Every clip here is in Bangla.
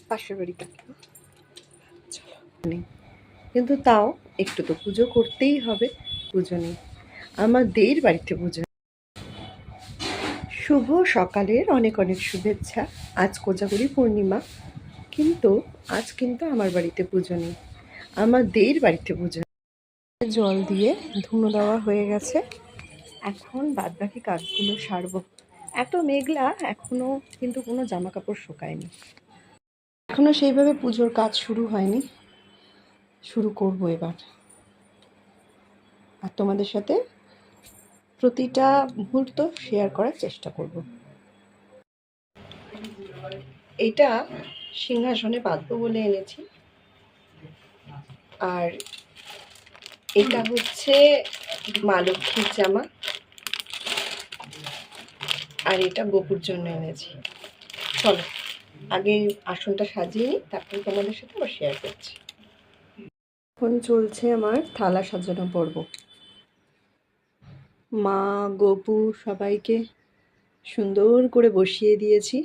পাশের বাড়ি কাকিমা। চলো, কিন্তু তাও একটু তো পুজো করতেই হবে। পুজো নেই, আমাদের বাড়িতে পুজো। শুভ সকালের অনেক অনেক শুভেচ্ছা। আজ কোজাগরী পূর্ণিমা, কিন্তু আজ কিন্তু আমার বাড়িতে পুজো নেই, আমাদের বাড়িতে পুজো। জল দিয়ে ধুনো দেওয়া হয়ে গেছে, এখন বাদবাকি কাজগুলো সারবো। এত মেঘলা, এখনো কিন্তু কোনো জামা কাপড় শুকায়নি, এখনো সেইভাবে পুজোর কাজ শুরু হয়নি। শুরু করব এবার, আর তোমাদের সাথে প্রতিটা মুহূর্ত শেয়ার করার চেষ্টা করব। এটা সিংহাসনে বাঁধবো বলে এনেছি, আর এটা হচ্ছে মা লক্ষ্মীর জামা, আর এটা গপুর জন্য এনেছি। চলো আগে আসনটা সাজিয়ে নিই, তারপরে তোমাদের সাথে আবার শেয়ার করছি। এখন চলছে আমার থালা সাজানো পর্ব। মা গপু সবাইকে সুন্দর করে বসিয়ে দিয়েছি,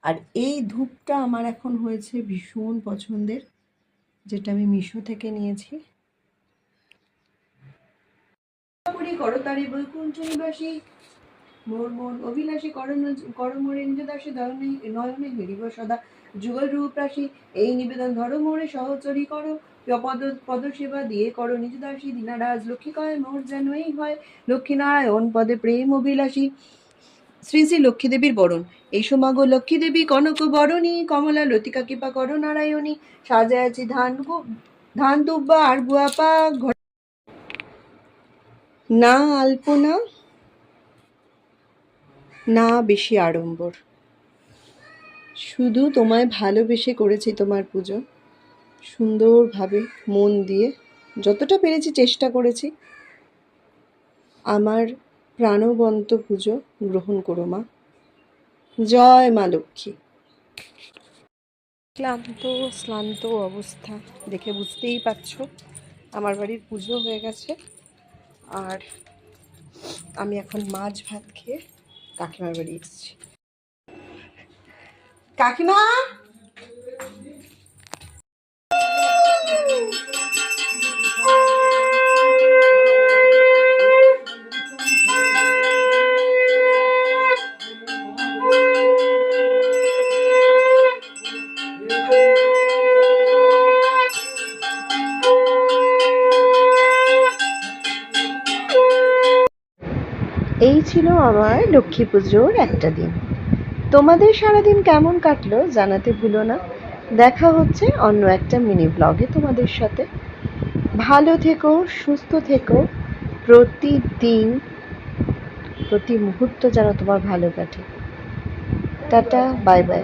আর এই ধূপটা আমার এখন হয়েছে ভীষণ পছন্দের, যেটা আমি মিশো থেকে নিয়েছি। করতারি বৈকুণ্ঠ নিবাসী মোর মন অভিলাষী করমরে নিজ দাসী নয়নে হেরিব সদা যুগল রূপ রাশি। এই নিবেদন ধরো মোরে সহচরী করো, পদ সেবা দিয়ে করো নিজ দাসী। দীনারাজ লক্ষ্মী কয় মোর যেন এই হয়, লক্ষ্মীনারায়ণ পদে প্রেম অভিলাষী। শ্রী শ্রী লক্ষ্মী দেবীর বরণ। এই সমাগো লক্ষ্মী দেবী কনক বরণী, কমলা লতিকা কৃপা করো নারায়ণী। সাজায়াছি ধান দুব্বা আর গুয়াপা, না আলপনা না বেশি আড়ম্বর, শুধু তোমায় ভালোবেসে করেছি তোমার পুজো। সুন্দরভাবে মন দিয়ে যতটা পেরেছি চেষ্টা করেছি। আমার প্রাণবন্ত পুজো গ্রহণ করো মা। জয় মা লক্ষ্মী। শ্লান্ত অবস্থা দেখে বুঝতেই পারছো, আমার বাড়ির পুজো হয়ে গেছে, আর আমি এখন মাছ ভাত খেয়ে কাকিমার বাড়ি এসেছি। কাকিমা, এই ছিল আমার লক্ষ্মী পুজোর একটা দিন। তোমাদের সারাদিন কেমন কাটলো জানাতে ভুলো না। দেখা হচ্ছে অন্য একটা মিনি ব্লগে তোমাদের সাথে। ভালো থেকো, সুস্থ থেকো, প্রতিদিন প্রতি মুহূর্ত যেন তোমার ভালো কাটে। Tata, bye bye.